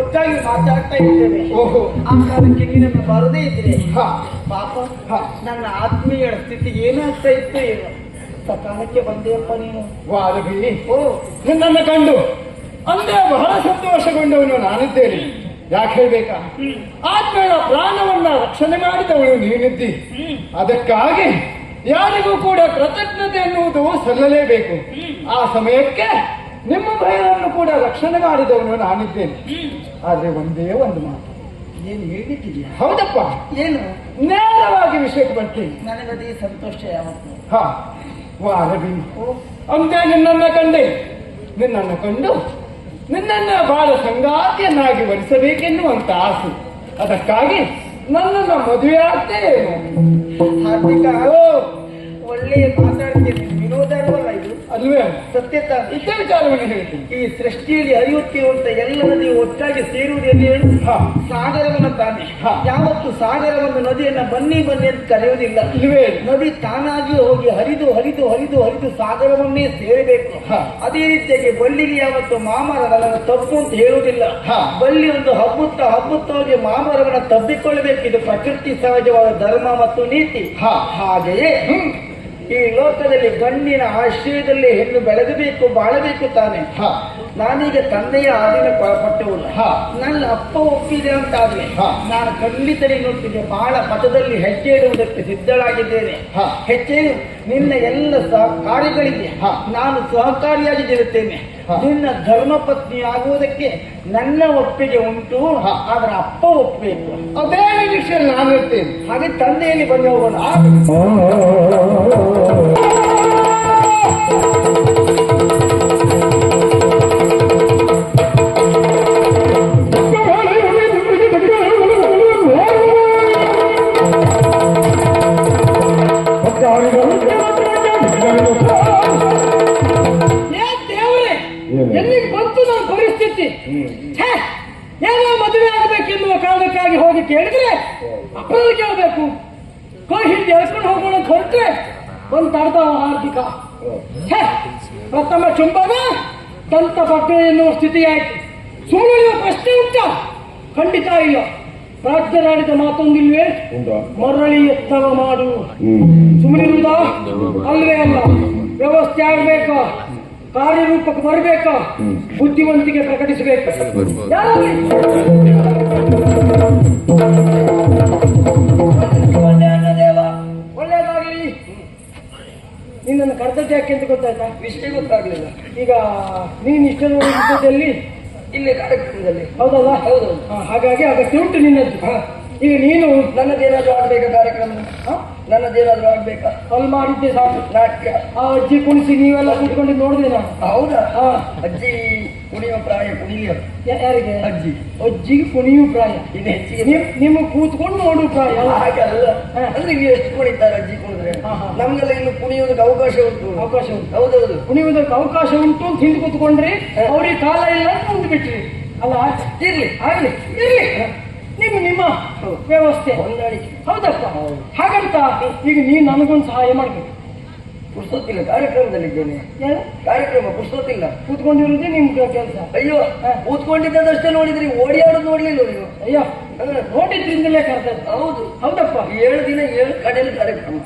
ಒಟ್ಟಾಗಿ ಮಾತಾಡ್ತಾ ಇದ್ದೇವೆ. ಓಹೋ, ಆ ಕಾಲಕ್ಕೆ ನೀನನ್ನು ಬರದೇ ಇದ್ರೆ ಪಾಪ ನನ್ನ ಆತ್ಮೀಯರ ಸ್ಥಿತಿ ಏನಾಗ್ತಾ ಇತ್ತು ಏನು. ಸಕಾಲಕ್ಕೆ ಬಂದೆಯಪ್ಪ ನೀನು. ವಾರವಿ, ನಿನ್ನನ್ನು ಕಂಡು ಅಂದೇ ಬಹಳ ಸಂತೋಷಗೊಂಡವನು ನಾನಿದ್ದೇನೆ. ಯಾಕೆ ಹೇಳ್ಬೇಕಾ, ಆತ್ಮನ ಪ್ರಾಣವನ್ನ ರಕ್ಷಣೆ ಮಾಡಿದವಳು ನೀನಿದ್ದಿ. ಅದಕ್ಕಾಗಿ ಯಾರಿಗೂ ಕೂಡ ಕೃತಜ್ಞತೆ ಎನ್ನುವುದು ಸಲ್ಲಲೇಬೇಕು. ಆ ಸಮಯಕ್ಕೆ ನಿಮ್ಮ ಭಯವನ್ನು ಕೂಡ ರಕ್ಷಣೆ ಮಾಡಿದವನು ನಾನಿದ್ದೇನೆ. ಆದ್ರೆ ಒಂದೇ ಒಂದು ಮಾತು. ಏನು ಹೇಳಿದ್ದೀಯಾ? ಹೌದಪ್ಪ, ಏನು? ನೇರವಾಗಿ ವಿಷಯಕ್ಕೆ ಬರ್ತೀನಿ. ನನಗದೇ ಸಂತೋಷ ಯಾವತ್ತು. ವಾರವಿ, ಅಂತೆ ನಿನ್ನನ್ನು ಕಂಡು ನಿನ್ನನ್ನ ಬಹಳ ಸಂಗಾತಿಯನ್ನಾಗಿ ವರಿಸಬೇಕೆನ್ನುವಂತ ಆಸೆ. ಅದಕ್ಕಾಗಿ ನನ್ನನ್ನು ಮದುವೆ ಆಗ್ತೇನೆ. ಹಾರ್ದಿಕ, ಒಳ್ಳೆಯ ಮಾತಾಡ್ತೀನಿ. ವಿನೋದ ಅಲ್ವಲ್ಲ ಇದು? ಅಲ್ವೇ? ಸತ್ಯತ ಇದ್ದ ವಿಚಾರವನ್ನು ಹೇಳ್ತೀನಿ. ಈ ಸೃಷ್ಟಿಯಲ್ಲಿ ಹರಿಯುತ್ತಿರುವಂತ ಎಲ್ಲ ನದಿ ಒಟ್ಟಾಗಿ ಸೇರುವುದೆಲ್ಲಿ ಹೇಳು? ಸಾಗರವನ್ನು ತಾನೆ. ಯಾವತ್ತು ಸಾಗರವನ್ನು ನದಿಯನ್ನ ಬನ್ನಿ ಬನ್ನಿ ಅಂತ ಕರೆಯುವುದಿಲ್ಲ. ಇಲ್ವೇ? ನದಿ ತಾನಾಗಿ ಹೋಗಿ ಹರಿದು ಹರಿದು ಹರಿದು ಹರಿದು ಸಾಗರವನ್ನೇ ಸೇರಬೇಕು. ಅದೇ ರೀತಿಯಾಗಿ ಬಳ್ಳಿಗೆ ಯಾವತ್ತು ಮಾಮರವನ್ನು ತಪ್ಪು ಅಂತ ಹೇಳುವುದಿಲ್ಲ. ಬಳ್ಳಿ ಒಂದು ಹಬ್ಬುತ್ತಾ ಹೋಗಿ ಮಾಮರವನ್ನು ತಬ್ಬಿಕೊಳ್ಳಬೇಕು. ಇದು ಪ್ರಕೃತಿ ಸಹಜವಾದ ಧರ್ಮ ಮತ್ತು ನೀತಿ. ಹಾಗೆಯೇ ಈ ಲೋಕದಲ್ಲಿ ಗಂಡಿನ ಆಶ್ರಯದಲ್ಲಿ ಹೆಣ್ಣು ಬೆಳೆದಬೇಕು, ಬಾಳಬೇಕು ತಾನೆ. ನಾನೀಗ ತಂದೆಯ ಆದಿನ ಪಟ್ಟವಲ್ಲ. ನನ್ನ ಅಪ್ಪ ಒಪ್ಪಿದೆ ಅಂತಾದ್ರೆ ನಾನು ಖಂಡಿತ ನೋಡ್ತಿದ್ದೆ ಬಹಳ ಪಥದಲ್ಲಿ ಹೆಜ್ಜೆ ಇಡುವುದಕ್ಕೆ ಸಿದ್ಧಳಾಗಿದ್ದೇನೆ. ಹೆಜ್ಜೆ ನಿನ್ನ ಎಲ್ಲ ಕಾರ್ಯಗಳಿಗೆ ನಾನು ಸಹಕಾರಿಯಾಗಿರುತ್ತೇನೆ. ನಿನ್ನ ಧರ್ಮ ಪತ್ನಿ ಆಗುವುದಕ್ಕೆ ನನ್ನ ಒಪ್ಪಿಗೆ ಉಂಟು, ಆದ್ರೆ ಅಪ್ಪ ಒಪ್ಪಬೇಕು. ಅದೇ ನಿರೀಕ್ಷೆಯಲ್ಲಿ ನಾನು ಇರ್ತೇನೆ. ಹಾಗೆ ತಂದೆಯಲ್ಲಿ ಬಂದು ಹೋಗೋಣ. ಎಲ್ಲಿಗೆ ಬಂತು ನನ್ನ ಪರಿಸ್ಥಿತಿ? ಏನೋ ಮದುವೆ ಆಗಬೇಕೆನ್ನುವ ಕಾರಣಕ್ಕಾಗಿ ಹೋಗಿ ಕೇಳಿದ್ರೆ ಅಪ್ಪನಲ್ಲಿ ಕೇಳಬೇಕು. ಹಿಂದೆ ಎಳ್ಕೊಂಡು ಹೋಗೋಣ ಅಂತ ಹೊರಟ್ರೆ ಒಂದು ತಡೆದ ಆರ್ಥಿಕ ಪ್ರಥಮ ಚುಂಬನ ದಂತ ಬಗ್ಗೆ ಎನ್ನುವ ಸ್ಥಿತಿ ಆಯ್ತು. ಸುಮ್ಮನೆ ಪ್ರಶ್ನೆ ಉಂಟ? ಖಂಡಿತ ಇಲ್ಲ. ರಾಜ್ಯರಾಡಿದ ಮಾತೊಂದಿಲ್ವೇ? ಮರಳಿ ಎತ್ತವ ಮಾಡು. ಸುಮ್ಮನಿರುವುದಾ? ಅಲ್ವೇ ಅಲ್ಲ. ವ್ಯವಸ್ಥೆ ಆಗ್ಬೇಕಾ, ಕಾರ್ಯರೂಪಕ್ಕೆ ಬರಬೇಕಾ, ಬುದ್ಧಿವಂತಿಕೆ ಪ್ರಕಟಿಸಬೇಕು. ಒಳ್ಳೆಯದಾಗಲಿ. ನಿನ್ನನ್ನು ಕರ್ತವ್ಯ ಯಾಕೆ ಅಂತ ಗೊತ್ತಾಯ್ತಾ? ವಿಷಯ ಗೊತ್ತಾಗ್ಲಿಲ್ಲ. ಈಗ ನೀನು ಇಷ್ಟದಲ್ಲಿ ಇಲ್ಲಿ ಕಾರ್ಯಕ್ರಮದಲ್ಲಿ. ಹೌದಲ್ಲ? ಹೌದು. ಹಾಗಾಗಿ ಅಗತ್ಯ ಉಂಟು ನಿನ್ನದ್ದು. ಈಗ ನೀನು ನನ್ನದೇನಾದ್ರೂ ಆಗ್ಬೇಕಾ ಕಾರ್ಯಕ್ರಮ? ನನ್ನದೇನಾದ್ರೂ ಆಗ್ಬೇಕಾ? ಅಲ್ಲಿ ಮಾಡಿದ್ದೆ ಸಾಕು. ನಾಟ್ಯ ಆ ಅಜ್ಜಿ ಕುಣಿಸಿ ನೀವೆಲ್ಲ ಕೂತ್ಕೊಂಡು ನೋಡಿದೆ ನಾನು. ಹೌದಾ? ಅಜ್ಜಿ ಕುಣಿಯುವ ಪ್ರಾಯ ಕುಣಿಯ. ಯಾರಿಗೆ? ಅಜ್ಜಿ. ಅಜ್ಜಿಗೆ ಕುಣಿಯುವ ಪ್ರಾಯ. ಇದು ಹೆಚ್ಚಿಗೆ ನಿಮ್ಮ ಕೂತ್ಕೊಂಡು ನೋಡುವ ಪ್ರಾಯ. ಹಾಗಲ್ಲ. ಅಂದ್ರೆ ನೀವು ಎಷ್ಟು ಕುಣಿತಾರೆ ಅಜ್ಜಿ ಕುಣಿದ್ರೆ? ನಮ್ಗೆಲ್ಲ ಇನ್ನು ಕುಣಿಯುವುದಕ್ಕೆ ಅವಕಾಶ ಉಂಟು. ಅವಕಾಶ ಉಂಟು. ಹೌದೌದು. ಕುಣಿಯುವುದಕ್ಕೆ ಅವಕಾಶ ಉಂಟು ಅಂತ ಹಿಂದೆ ಕೂತ್ಕೊಂಡ್ರಿ, ಅವ್ರಿಗೆ ಕಾಲ ಇಲ್ಲ ಅಂತ ಮುಂದೆ ಬಿಟ್ರಿ ಅಲ್ಲ. ಇರ್ಲಿ ಆಗ್ಲಿ ಇರ್ಲಿ. ನಿಮ್ಮ ವ್ಯವಸ್ಥೆ ಹೊಂದಾಣಿಕೆ. ಹೌದಪ್ಪ. ಹಾಗಂತ ಈಗ ನೀನು ನನಗೊಂದು ಸಹಾಯ ಮಾಡ್ಬೇಕು. ಪುಸ್ತಕಿಲ್ಲ, ಕಾರ್ಯಕ್ರಮದಲ್ಲಿದ್ದೇನೆ. ಕಾರ್ಯಕ್ರಮ ಪುಸ್ತಕಿಲ್ಲ, ಕೂತ್ಕೊಂಡಿರೋದೇ ನಿಮ್ ಕೆಲಸ. ಅಯ್ಯೋ, ಕೂತ್ಕೊಂಡಿದ್ದದಷ್ಟೇ ನೋಡಿದ್ರಿ, ಓಡಿಯಾಡೋದು ನೋಡ್ಲಿಲ್ಲ ನೀವು? ಅಯ್ಯೋ, ನೋಡಿದ್ರಿಂದಲೇ ಕರ್ತದೆ. ಹೌದು. ಹೌದಪ್ಪ. 7 ದಿನ 7 ಕಡೆಯಲ್ಲಿ ಕಾರ್ಯಕ್ರಮ.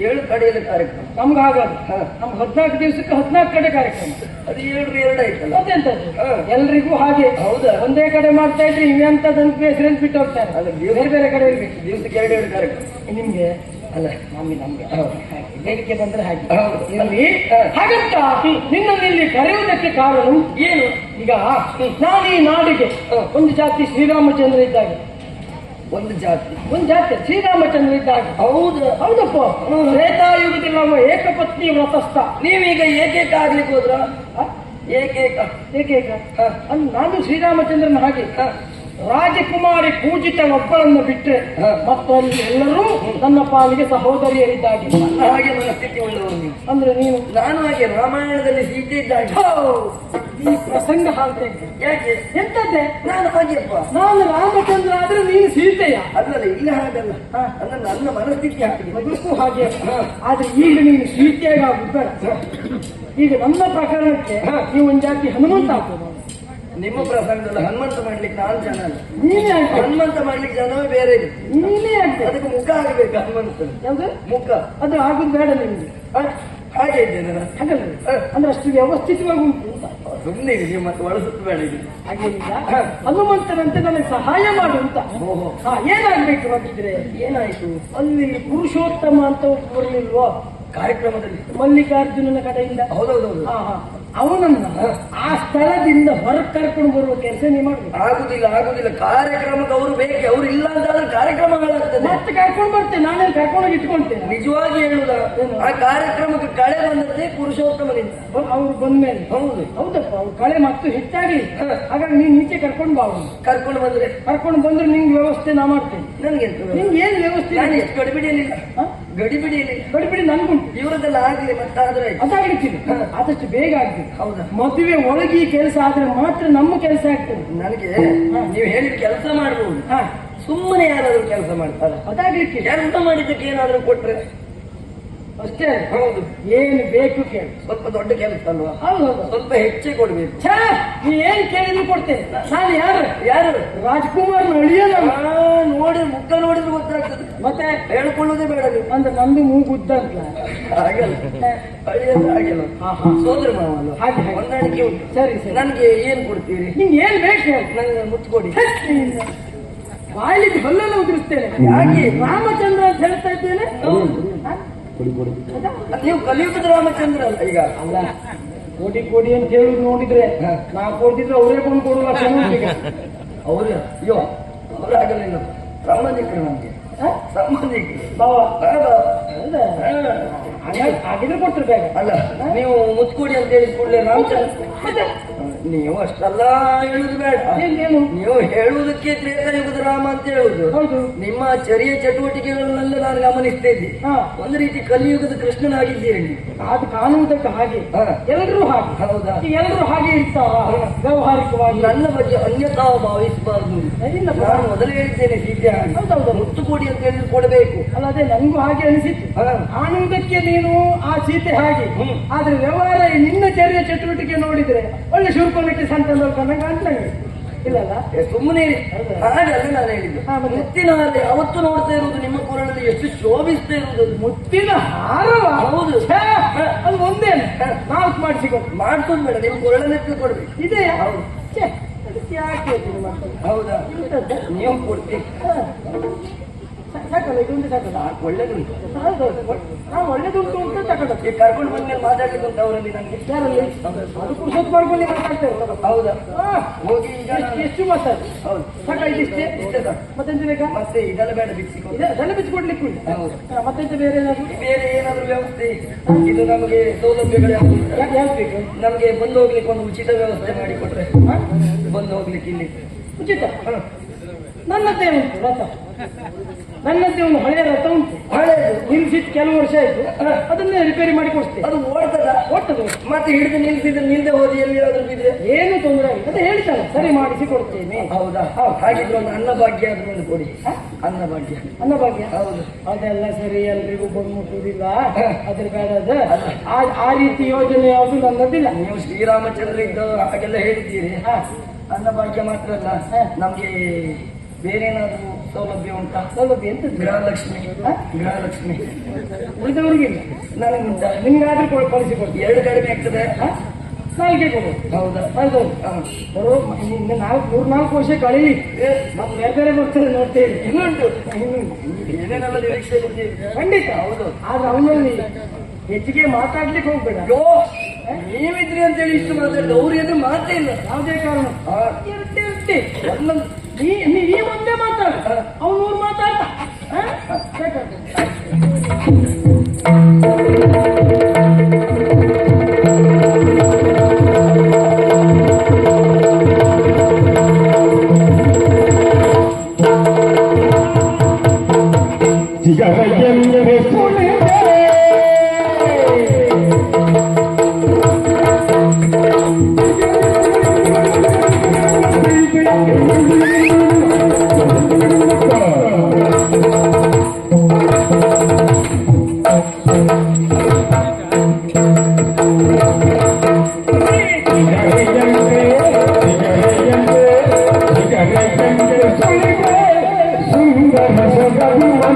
7 ಕಡೆಯಲ್ಲಿ ಕಾರ್ಯಕ್ರಮ. ನಮ್ಗೆ ಆಗಲ್ಲ. ನಮ್ಗೆ 14 ದಿವಸಕ್ಕೆ 14 ಕಡೆ ಕಾರ್ಯಕ್ರಮ. ಅದು 7 ಆಯ್ತಲ್ಲ. ಅದೆಂತದ್ದು? ಎಲ್ರಿಗೂ ಹಾಗೆ. ಹೌದಾ? ಒಂದೇ ಕಡೆ ಮಾಡ್ತಾ ಇದ್ರೆ ಇವೆಂತದಂತ ಹೆಸರಲ್ಲಿ ಬಿಟ್ಟು ಹೋಗ್ತಾರೆ. ಬೇರೆ ಬೇರೆ ಕಡೆ ಇರ್ಬೇಕು. ದಿವಸಕ್ಕೆ 2 ಕಾರ್ಯಕ್ರಮ. ನಿಮ್ಗೆ ಅಲ್ಲ, ನಮ್ಗೆ ಬೇಡಿಕೆ ಬಂದ್ರೆ ಹಾಗೆ ಇರಲಿ. ಹಾಗಂತ ನಿನ್ನಲ್ಲಿ ಕರೆಯುವುದಕ್ಕೆ ಕಾರಣ ಏನು? ಈಗ ನಾನು ಈ ನಾಡಿಗೆ ಒಂದು ಜಾತಿ ಶ್ರೀರಾಮಚಂದ್ರ ಇದ್ದಾಗ, ಒಂದು ಜಾತಿ ಶ್ರೀರಾಮಚಂದ್ರ ಇದ್ದಾಗ. ಹೌದಪ್ಪ. ತ್ರೇತಾಯುಗದಲ್ಲಿ ನಮ್ಮ ಏಕಪತ್ನಿ ವ್ರತಸ್ಥ. ನೀವೀಗ ಏಕೇಕ ಆಗ್ಲಿಕ್ಕೆ ಹೋದ್ರ? ಏಕೇಕ ನಾನು ಶ್ರೀರಾಮಚಂದ್ರನ ಹಾಗೆ ರಾಜಕುಮಾರಿ ಪೂಜಿತ ಒಬ್ಬಳನ್ನು ಬಿಟ್ಟರೆ ಮತ್ತು ಅಲ್ಲಿ ಎಲ್ಲರೂ ನನ್ನ ಪಾಲಿಗೆ ಸಹೋದರಿಯರಿದ್ದಾಗಿ. ಹಾಗೆ ಮನಸ್ಥಿತಿ ಉಳ್ಳವರು ನೀವು. ಅಂದ್ರೆ ನೀವು? ನಾನು ಹಾಗೆ ರಾಮಾಯಣದಲ್ಲಿ ಸೀತೆ ಇದ್ದಾಗಿ. ಈ ಪ್ರಸಂಗ ಹಾಗೆ ಯಾಕೆ? ಎಂತದ್ದೇ? ನಾನು ಹಾಗೆಪ್ಪ. ನಾನು ರಾಮಚಂದ್ರ ಆದ್ರೆ ನೀನು ಸೀತೆಯ? ಅಲ್ಲಲ್ಲ, ಇಲ್ಲ ಹಾಗಲ್ಲ. ನನ್ನ ಮನಸ್ಥಿತಿ ಹಾಗೆ. ಅದಕ್ಕೂ ಹಾಗೆ. ಆದ್ರೆ ಈಗ ನೀನು ಸೀತೆಯಾಗುದು ಬೇಡ. ಈಗ ನನ್ನ ಪ್ರಕರಣಕ್ಕೆ ನೀವು ಒಂದು ಜಾತಿ ಹನುಮಂತ ಆಗ್ತದೆ. ನಿಮ್ಮ ಪ್ರಸಂಗದಲ್ಲಿ ಹನುಮಂತ ಮಾಡ್ಲಿಕ್ಕೆ ನಾನು ಜನ ಅಲ್ಲ. ನೀನೇ ಆಗ್ಬೇಕು. ಹನುಮಂತ ಮಾಡ್ಲಿಕ್ಕೆ ಜನವೇ ಬೇರೆ ಇದೆ. ನೀನೇ ಆಗ್ಬೇಕು. ಅದಕ್ಕೆ ಮುಖ ಆಗಬೇಕು ಹನುಮಂತ. ಯಾವ್ದು ಮುಖ ಅದು ಆಗುದು ಬೇಡ ನಿಮ್ಗೆ. ಹಾಗೆ ಇದ್ದೇನೆ ನಾನು. ಹಾಗಲ್ಲ ಅಂದ್ರೆ ಅಷ್ಟು ವ್ಯವಸ್ಥಿತವಾಗಿ ಉಂಟು ಅಂತ. ಸುಮ್ಮನೆ ನೀವು ಮತ್ತೆ ಒಳಸುತ್ತ ಬೇಡ ಇದು. ಹಾಗೇನಿಲ್ಲ, ಹನುಮಂತನಂತೆ ನನಗೆ ಸಹಾಯ ಮಾಡು ಅಂತ. ಓಹೋ, ಏನಾಗ್ಬೇಕು ನೋಡಿದ್ರೆ ಏನಾಯ್ತು? ಅಲ್ಲಿ ಪುರುಷೋತ್ತಮ ಅಂತ ಬರಲಿಲ್ವೋ ಕಾರ್ಯಕ್ರಮದಲ್ಲಿ? ಮಲ್ಲಿಕಾರ್ಜುನನ ಕಡೆಯಿಂದ. ಹೌದೌದೌದು. ಅವನನ್ನ ಆ ಸ್ಥಳದಿಂದ ಹೊರಗೆ ಕರ್ಕೊಂಡು ಬರುವ ಕೆಲಸ ನೀವು ಮಾಡ್ಬೇಕು. ಆಗುದಿಲ್ಲ ಆಗುದಿಲ್ಲ, ಕಾರ್ಯಕ್ರಮಕ್ಕೆ ಅವರು ಬೇಕೆ. ಅವ್ರು ಇಲ್ಲ ಅಂತಾದ್ರೆ ಕಾರ್ಯಕ್ರಮಗಳಾಗ್ತದೆ. ಮತ್ತೆ ಕರ್ಕೊಂಡು ಬರ್ತೇನೆ, ನಾನೇ ಕರ್ಕೊಂಡೋಗಿ ಇಟ್ಕೊಳ್ತೇನೆ. ನಿಜವಾಗಿ ಹೇಳುದ, ಆ ಕಾರ್ಯಕ್ರಮಕ್ಕೆ ಕಳೆ ಬಂದದ್ದೇ ಪುರುಷೋತ್ತಮನಿಂದ. ಅವ್ರು ಬಂದ್ಮೇಲೆ. ಹೌದು ಹೌದಪ್ಪ, ಅವ್ರು ಕಳೆ ಮತ್ತು ಹೆಚ್ಚಾಗ್ಲಿ. ಹಾಗಾಗಿ ನೀನ್ ನೀಚೆ ಕರ್ಕೊಂಡು ಬಾ. ಕರ್ಕೊಂಡು ಬಂದ್ರೆ ನಿಂಗೆ ವ್ಯವಸ್ಥೆ ನಾ ಮಾಡ್ತೇನೆ. ನನ್ಗೆ ನಿಂಗೆ ಏನ್ ವ್ಯವಸ್ಥೆ? ಗಡಿಬಿಡಿಯಲಿಲ್ಲ, ಗಡಿಬಿಡಿಯಲಿಲ್ಲ. ಗಡಿಬಿಡಿ ನನ್ಗುಂಟು. ಇವರದ್ದೆಲ್ಲ ಆಗ್ಲಿ ಮತ್ತಾದ್ರೆ ಅದಾಗ್ಲಿಕ್ಕಿಲ್ಲ, ಆದಷ್ಟು ಬೇಗ ಆಗ್ತದೆ. ಹೌದಾ? ಮದುವೆ ಒಳಗೆ ಈ ಕೆಲಸ ಆದ್ರೆ ಮಾತ್ರ ನಮ್ಮ ಕೆಲಸ ಆಗ್ತದೆ. ನನಗೆ ನೀವು ಹೇಳಿದ ಕೆಲಸ ಮಾಡಬಹುದು, ಸುಮ್ಮನೆ ಯಾರಾದ್ರೂ ಕೆಲಸ ಮಾಡ್ತಾರೆ. ಅದಾಗ್ಲಿಕ್ಕೆ ಕೆಲಸ ಮಾಡಿದ್ದಕ್ಕೆ ಏನಾದ್ರೂ ಕೊಟ್ರೆ ಅಷ್ಟೇ. ಹೌದು, ಏನು ಬೇಕು ಕೇಳಿ. ಸ್ವಲ್ಪ ದೊಡ್ಡ ಕೆಲಸ ಅಲ್ವಾ? ಹೌದು, ಸ್ವಲ್ಪ ಹೆಚ್ಚೇ ಕೊಡ್ಬೇಕು. ನೀ ಏನ್ ಕೇಳಿದ್ರು ಕೊಡ್ತೇನೆ. ನಾನು ಯಾರು ರಾಜ್ಕುಮಾರ್ ಅಳಿಯ. ನೋಡಿ ಮುಖ ನೋಡಿದ್ರೆ ಗೊತ್ತಾಗ್ತದೆ. ಮತ್ತೆ ಹೇಳ್ಕೊಳ್ಳೋದೇ ಬೇಡ ನೀವು. ಅಂದ್ರೆ ನಂದು ಮೂಗುದ್ದ ಅಂತ ಹಾಗಲ್ಲ, ಅಳಿಯಲ್ಲ ಹಾಗೆಲ್ಲ. ಸೋದರ ಮಾವ ಅಲ್ವಾ? ಹಾಗೆ ಹೊಂದಾಣಿಕೆ ಉಂಟು. ಸರಿ ಸರಿ. ನನ್ಗೆ ಏನ್ ಕೊಡ್ತೀರಿ? ನಿಂಗೆ ಏನ್ ಬೇಕು ನಂಗೆ ಮುಚ್ಕೊಡಿ. ಬಾಯಿಗೆ ಹಲ್ಲೆಲ್ಲ ಉದುರಿಸ್ತೇನೆ. ಯಾಕೆ? ರಾಮಚಂದ್ರ ಅಂತ ಹೇಳ್ತಾ ಇದ್ದೇನೆ. ನೀವು ಕಲಿಯುಗದ ರಾಮಚಂದ್ರ ಅಲ್ಲ ಈಗ? ಅಲ್ಲ, ಕೊಡಿ ಅಂತ ಹೇಳುದು ನೋಡಿದ್ರೆ ನಾ ಕೊಡ್ತಿದ್ರೆ ಅವರೇ ಕೊಂಡು ಕೊಡುವ ಲಕ್ಷಣ. ಅವ್ರ ಅಯ್ಯೋ, ಅವರಾಗಲಿಲ್ಲ, ಸಂಬಂಧಿಕರು ನಮ್ಗೆ, ಸಂಬಂಧಿಕರು. ಹಾಗಿದ್ರೆ ಕೊಡ್ತಿರ್ಬೇಕು. ಅಲ್ಲ, ನೀವು ಮುತ್ಕೊಡಿ ಅಂತ ಹೇಳಿದ ಕೂಡಲೇ ರಾಮಚಂದ್ರ. ನೀವು ಅಷ್ಟೆಲ್ಲ ಹೇಳುದು ಬೇಡ. ನೀವು ಹೇಳುವುದಕ್ಕೆ ತ್ರೇತಾಯುಗದ ರಾಮ ಅಂತ ಹೇಳುದು. ಹೌದು, ನಿಮ್ಮ ಚರಿಯ ಚಟುವಟಿಕೆಗಳನ್ನೆಲ್ಲ ನಾನು ಗಮನಿಸ್ತಾ ಇದ್ದೆ. ಒಂದು ರೀತಿ ಕಲಿಯುಗದ ಕೃಷ್ಣನಾಗಿದ್ದೀರಿ. ಅದು ಕಾಣುವುದಕ್ಕೆ ಹಾಗೆ ಎಲ್ಲರೂ ಹಾಗೆ. ಹೌದಾ? ಎಲ್ಲರೂ ಹಾಗೆ ಇರ್ತಾರ ವ್ಯವಹಾರಿಕವಾಗಿ. ನನ್ನ ಬಗ್ಗೆ ಅನ್ಯತಾ ಭಾವಿಸಬಾರ್ದು. ನಾನು ಮೊದಲೇ ಹೇಳಿದ್ದೇನೆ, ಸೀತೆ ಹಾಗೆ. ಹೌದೌದು, ಮುತ್ತು ಕೊಡಿ ಅಂತ ಹೇಳಿ ಕೊಡಬೇಕು. ಅಲ್ಲ, ಅದೇ ನನಗೂ ಹಾಗೆ ಅನಿಸಿತ್ತು. ಕಾಣುವುದಕ್ಕೆ ನೀನು ಆ ಸೀತೆ ಹಾಗೆ, ಆದ್ರೆ ವ್ಯವಹಾರ ನಿನ್ನ ಚರ್ಯ ಚಟುವಟಿಕೆ ನೋಡಿದ್ರೆ ಒಳ್ಳೆ ಶುರುಕೊನಕ್ಕೆ ಸಂತಂದವ್ರು ಕಂಡಂಗೆ ಕಾಣ್ತಂಗೆ ಇಲ್ಲಲ್ಲ? ಸುಮ್ಮನೆ ಹಾಗಲ್ಲ ನಾನು ಹೇಳಿದ್ದು. ಮುತ್ತಿನ ಹಾರ ಯಾವತ್ತು ನೋಡ್ತಾ ಇರುವುದು ನಿಮ್ಮ ಕೊರಳಲ್ಲಿ ಎಷ್ಟು ಶೋಭಿಸ್ತಾ ಇರುವುದು. ಮುತ್ತಿನ ಹಾರವ? ಹೌದು, ಅದು ಒಂದೇ ನಾಲ್ಕು ಮಾಡಿಸೋದು ಬೇಡ, ನಿಮ್ಮ ಕೊರಳನ್ನೆತ್ತು ಕೊಡ್ಬೇಕು. ಇದೆಯಾ? ಹೌದು. ಯಾಕೆ ಹೌದಾ? ನೀವು ಕೊಡ್ತೀವಿ. ಸಾಕಲ್ಲ, ಇದೊಂದು ಸಾಕಲ್ಲ. ಒಳ್ಳೇದುಂಟು. ಒಳ್ಳೇದುಂಟು ಅಂತ ತಗೊಂಡು ಕರ್ಕೊಂಡು ಬಂದ್ಮೇಲೆ ಮಾತಾಡ್ಲಿಕ್ಕೆ ಉಂಟು ಅವರಲ್ಲಿ. ನನಗೆ ಯಾರಲ್ಲಿ ಅದು ಪುರುಷತ್ ಮಾಡ್ಕೊಂಡು ಮಾತಾಡ್ತೇವೆ. ಹೌದಾ? ಹೋಗಿ ಈಗ ಎಷ್ಟು ಮಾತಾಡಿ. ಹೌದು, ಸಾಕ, ಇದಿಷ್ಟೇ. ಮತ್ತೆಂತ ಬೇಕಾ? ಮತ್ತೆ ಇದೆಲ್ಲ ಬೇಡ, ಬಿಚ್ಚಿಕೊಂಡು ಇದೆಲ್ಲ ಬಿಚ್ಚಿಕೊಡ್ಲಿಕ್ಕೆ ಉಂಟು. ಮತ್ತೆಂತ ಬೇರೆ ಏನಾದ್ರು ವ್ಯವಸ್ಥೆ? ಇದು ನಮಗೆ ಸೌಲಭ್ಯಗಳು ಯಾವ್ದು ಬೇಕು? ನಮ್ಗೆ ಬಂದು ಹೋಗ್ಲಿಕ್ಕೆ ಒಂದು ಉಚಿತ ವ್ಯವಸ್ಥೆ ಮಾಡಿ ಕೊಟ್ರೆ, ಬಂದು ಹೋಗ್ಲಿಕ್ಕೆ ಇಲ್ಲಿ ಉಚಿತ. ನನ್ನದೇ ಉಂಟು ರಥ, ನನ್ನದೇ ಒಂದು ಹಳೆಯ ರಥ ಉಂಟು. ಹಳೆಯದು ನಿಲ್ಸಿಟ್ಟು ಕೆಲವು ವರ್ಷ ಆಯ್ತು, ಅದನ್ನೇ ರಿಪೇರಿ ಮಾಡಿ ಕೊಡ್ತೇವೆ. ಅದು ಓಡ್ತದೆ. ಮತ್ತೆ ಹಿಡಿದು ನಿಲ್ಸಿದ್ರೆ ನಿಲ್ದೆ ಹೋದಿ ಎಲ್ಲಿಯಾದ್ರೂ ಬಿದ್ರೆ ಏನು ತೊಂದರೆ ಆಗಿದೆ ಅಂತ ಹೇಳ್ತಾನೆ, ಸರಿ ಮಾಡಿಸಿ ಕೊಡ್ತೇನೆ. ಹೌದಾ? ಹಾಗಿದ್ರೆ ಒಂದು ಅನ್ನಭಾಗ್ಯ ಆದ್ರೂ ಒಂದು ಕೊಡಿ. ಅನ್ನಭಾಗ್ಯ? ಹೌದು. ಅದೆಲ್ಲ ಸರಿ, ಎಲ್ರಿಗೂ ಬಂದು ಮುಟ್ಟುವುದಿಲ್ಲ, ಅದ್ರ ಬೇಡ. ಆ ರೀತಿ ಯೋಜನೆ ಯಾವುದು ನನ್ನದಿಲ್ಲ. ನೀವು ಶ್ರೀರಾಮಚಂದ್ರ ಇದ್ದವರು ಹಾಗೆಲ್ಲ ಹೇಳಿದ್ದೀರಿ. ಅನ್ನಭಾಗ್ಯ ಮಾತ್ರ ಅಲ್ಲ, ನಮ್ಗೆ ಬೇರೆ ಏನಾದ್ರು ಸೌಲಭ್ಯ ಉಂಟಾ? ಸೌಲಭ್ಯ ಎಂತ? ಗೃಹಲಕ್ಷ್ಮಿ ಉಳಿದವರಿಗಿಲ್ಲ, ನನಗುಂಟಾ? ನಿಮ್ಗಾದ್ರೂ ಕಳಿಸಿಕೊಡ್ತೀವಿ. 2 ಕಡಿಮೆ ಆಗ್ತದೆ. ನಾಲ್ಗೆ ಕೊಡು. ಹೌದಾ? ಹೌದೌದು. ಬರೋ ಇನ್ನು 4 ವರ್ಷ ಕಳೀಲಿ, ನಾವು ಬೇರೆ ಬರ್ತದೆ ನೋಡ್ತೇವೆ. ಇನ್ನುಂಟು ಏನೇನೆಲ್ಲ ನಿರೀಕ್ಷೆ ಖಂಡಿತ. ಹೌದು. ಆದ್ರೆ ಅವನಲ್ಲಿ ಹೆಚ್ಚಿಗೆ ಮಾತಾಡ್ಲಿಕ್ಕೆ ಹೋಗ್ಬೇಡ. ನೀವಿದ್ರಿ ಅಂತ ಹೇಳಿ ಇಷ್ಟು ಮಾತಾಡಿದ್ರೆ ಅವ್ರು ಏನು ಮಾತೇ ಇಲ್ಲ. ಯಾವುದೇ ಕಾರಣ ಇರ್ತಿ ನೀ ಒಂದೇ ಮಾತಾಡ, ಅವ್ನು 100 ಮಾತಾಡ್ತಾ.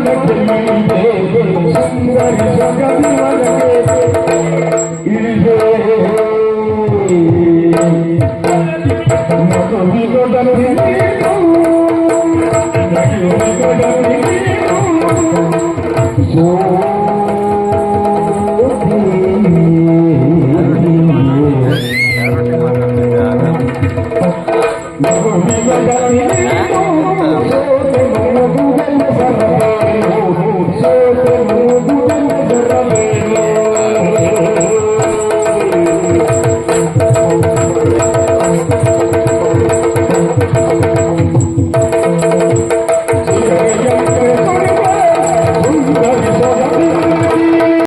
Thank you.